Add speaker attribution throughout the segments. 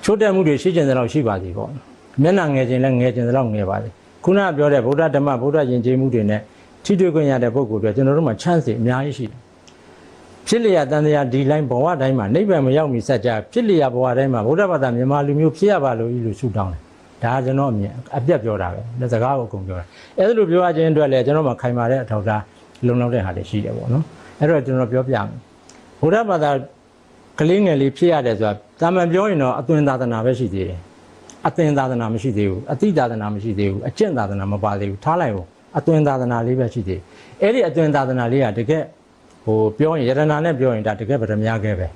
Speaker 1: ချိုးတက်မှုတွေရှိကျင်တဲ့လောက်ရှိပါသေးပေါ့မျက်နှာငယ်ခြင်းလည်းငယ်ခြင်းတဲ့လောက်ငယ်ပါသေးခုနပြောတဲ့ဗုဒ္ဓဓမ္မဗုဒ္ဓယဉ်ကျေးမှုတွေနဲ့ထိတွေ့ခွင့်ရတဲ့ပုဂ္ဂိုလ်တွေကျွန်တော်တို့မှာ chance တွေအများကြီးရှိတယ်ဖြစ်လျက်တန်တရားဒီ line ဘဝတိုင်းမှာနိဗ္ဗာန်မရောက်မီစัจ जा ဖြစ်လျက်ဘဝတိုင်းမှာဗုဒ္ဓဘာသာမြန်မာလူမျိုးဖြစ်ရပါလို့လို့ဆုတောင်းတယ်ဒါကကျွန်တော်အမြင်အပြတ်ပြောတာပဲလက်စကားကိုအကုန်ပြောတာအဲ့လိုပြောရခြင်းအတွက်လည်းကျွန်တော်မှခိုင်မာတဲ့အထောက်အထားလုံလောက်တဲ့ဟာတွေရှိတယ်ပေါ့နော်အဲ့တော့ကျွန်တော်ပြောပြမယ်ဗုဒ္ဓဘာသာကလေးငယ်လေးဖြစ်ရတယ်ဆိုတာတာမန်ပြောရင်တော့အသွင်သာသနာပဲရှိသေးတယ်အသင်သာသနာမရှိသေးဘူးအတိသာသနာမရှိသေးဘူးအကျင့်သာသနာမပါသေးဘူးထားလိုက်ဖို့အသွင်သာသနာလေးပဲရှိသေးတယ်အဲ့ဒီအသွင်သာသနာလေးကတကယ်ဟိုပြောရင်ယတနာနဲ့ပြောရင်ဒါတကယ်ဗရမ ्या ခဲ့ပဲ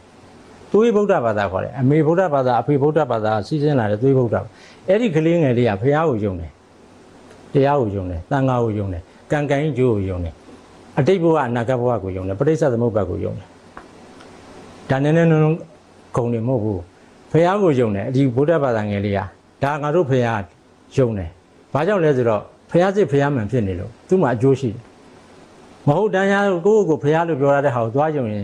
Speaker 1: သွေးဗုဒ္ဓဘာသာခေါ်တယ်အမေဗုဒ္ဓဘာသာအဖေဗုဒ္ဓဘာသာစီးစင်းလာတဲ့သွေးဗုဒ္ဓအဲ့ဒီကလေးငယ်လေးကဘုရားကိုယုံတယ်တရားကိုယုံတယ်သံဃာကိုယုံတယ်ကံကံကြီးကျိုးကိုယုံတယ်အတိတ်ဘဝအနာဂတ်ဘဝကိုယုံတယ်ပဋိစ္စသမုပ္ပါဒ်ကိုယုံတယ်ဒါနည်းနည်းလုံးဂုံနေမဟုတ်ဘူးဘုရားကိုယုံတယ်ဒီဗုဒ္ဓဘာသာငယ်လေးကဒါငါတို့ဘုရားယုံတယ်ဘာကြောင့်လဲဆိုတော့ဘုရားစစ်ဘုရားမှန်ဖြစ်နေလို့သူ့မှာအကျိုးရှိတယ်မဟုတ်တန်းရကိုယ့်ကိုဘုရားလို့ပြောရတဲ့ဟာကိုသွားယုံရင်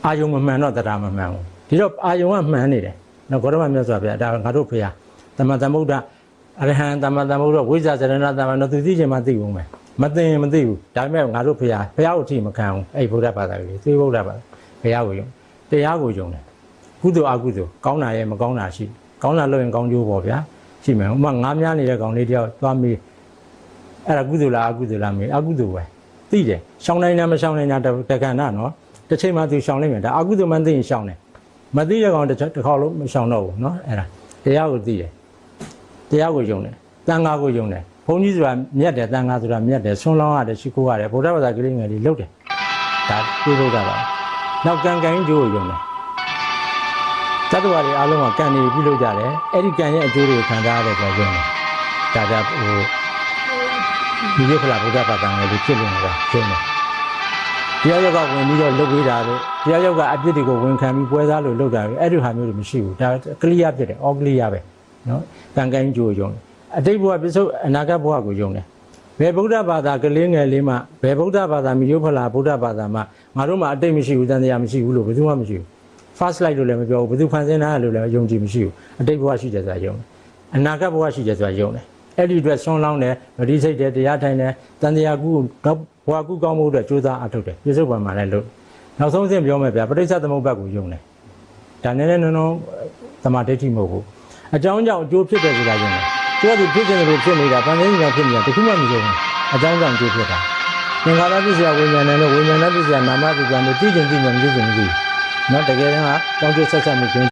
Speaker 1: အာယုံမမှန်တော့တရားမမှန်ဘူးဒီတော့အာယုံကမှန်နေတယ်နော်ဂေါတမမြတ်စွာဘုရားဒါငါတို့ဘုရားသမ္မာသမ္ဗုဒ္ဓအရဟံသမ္မာသမ္ဗုဒ္ဓဝိဇ္ဇာစရဏသမ္မာနော်သူသိချင်မှသိဘူးမယ်မသိရင်မသိဘူးဒါပေမဲ့ငါတို့ဘုရားကိုထိမခံဘူးအဲ့ဗုဒ္ဓဘာသာကြီးသိဗုဒ္ဓဘာသာဘုရားကိုယုံတရားကိုယုံတယ်ကုသိုလ်အကုသိုလ်ကောင်းတာရဲ့မကောင်းတာရှိကောင်းတာလုပ်ရင်ကောင်းကျိုးပေါ့ဗျာရှိမယ်ဥပမာငါးများနေတဲ့ကောင်လေးတယောက်သွားမေးအဲ့ဒါကုသိုလ်လားအကုသိုလ်လားမေးအကုသိုလ်ပဲသိတယ်ရှောင်းနိုင်တာမရှောင်းနိုင်တာတက္ကနာနော်တစ်ချိန်မှသူရှောင်းလိုက်မယ်ဒါအကုသိုလ်မှသိရင်ရှောင်းတယ်မသိတဲ့ကောင်တစ်ခါလုံးမရှောင်းတော့ဘူးနော်အဲ့ဒါတရားကိုသိတယ်တရားကိုယုံတယ်သံဃာကိုယုံတယ်ဘုန်းကြီးဆိုတာမြတ်တယ်သံဃာဆိုတာမြတ်တယ်ဆွန်းလောင်းရတယ်ရှိခိုးရတယ်ဗုဒ္ဓဘာသာကလေးငယ်လေးလုပ်တယ်ဒါပြေဖို့တာပါနောက်ကံကံကျိုးကိုယုံတယ်တတ္တဝါတွေအားလုံးကကံတွေပြုလုပ်ကြတယ်အဲ့ဒီကံရဲ့အကျိုးတွေကိုခံစားရတယ်ဆိုတော့ယုံတယ်ဒါဟိုဒီလိုခလာဗုဒ္ဓဘာသာငယ်လေးဖြစ်နေတာယုံတယ်တရားယောက်ကဝင်ပြီးတော့လုပ်ပေးတာလို့တရားယောက်ကအပြစ်တွေကိုဝန်ခံပြီးပွဲစားလို့လုပ်တာပဲအဲ့ဒီဟာမျိုးတွေမရှိဘူးဒါကလိယာဖြစ်တယ်အော်ကလိယာပဲနော်ကံကံကြိုးယုံတယ်အတိတ်ဘဝပြစ္ဆုတ်အနာဂတ်ဘဝကိုယုံတယ်ဘယ်ဗုဒ္ဓဘာသာကလေးငယ်လေးမှဘယ်ဗုဒ္ဓဘာသာမျိုးဖလားဗုဒ္ဓဘာသာမှငါတို့မှအတိတ်မရှိဘူးတန်တရားမရှိဘူးလို့ဘယ်သူမှမရှိဘူး first light လို့လည်းမပြောဘူးဘယ်သူဖန်ဆင်းတာလို့လည်းယုံကြည်မရှိဘူးအတိတ်ဘဝရှိတယ်ဆိုတာယုံတယ်အနာဂတ်ဘဝရှိတယ်ဆိုတာယုံတယ်အဲ့ဒီအတွက်ဆွန်းလောင်းတယ်ဗတိစိတ်တယ်တရားထိုင်တယ်တန်တရားကူဘဝကူကောင်းမှုအတွက်ကြိုးစားအထောက်တယ်ပြစ္ဆုတ်ပံမှာလည်းလို့နောက်ဆုံးစဉ်ပြောမယ်ဗျာပဋိစ္စသမုပ္ပါဒ်ကိုယုံတယ်ဒါနည်းနည်းနော်သမာဓိဋ္ဌိမဟုတ်ဘူးအကြောင်းကြောင့်အကျိုးဖြစ်တယ်ဆိုတာယုံတယ်သူကသူဖြစ်ခြင်းလို့ဖြစ်နေတာပန်းသိညာဖြစ်နေတာတခုမှမယုံဘူးအကြောင်းကြောင့်အကျိုးဖြစ်တာသင်္ခါရပစ္စယဝိညာဉ်နဲ့ဝိညာဏပစ္စယနာမပစ္စယနဲ့သိခြင်းသိဉာဏ်မသိခြင်းမသိဘူးနော်တကယ်တမ်းကကြောင့်ကျိုးဆက်ဆက်မှု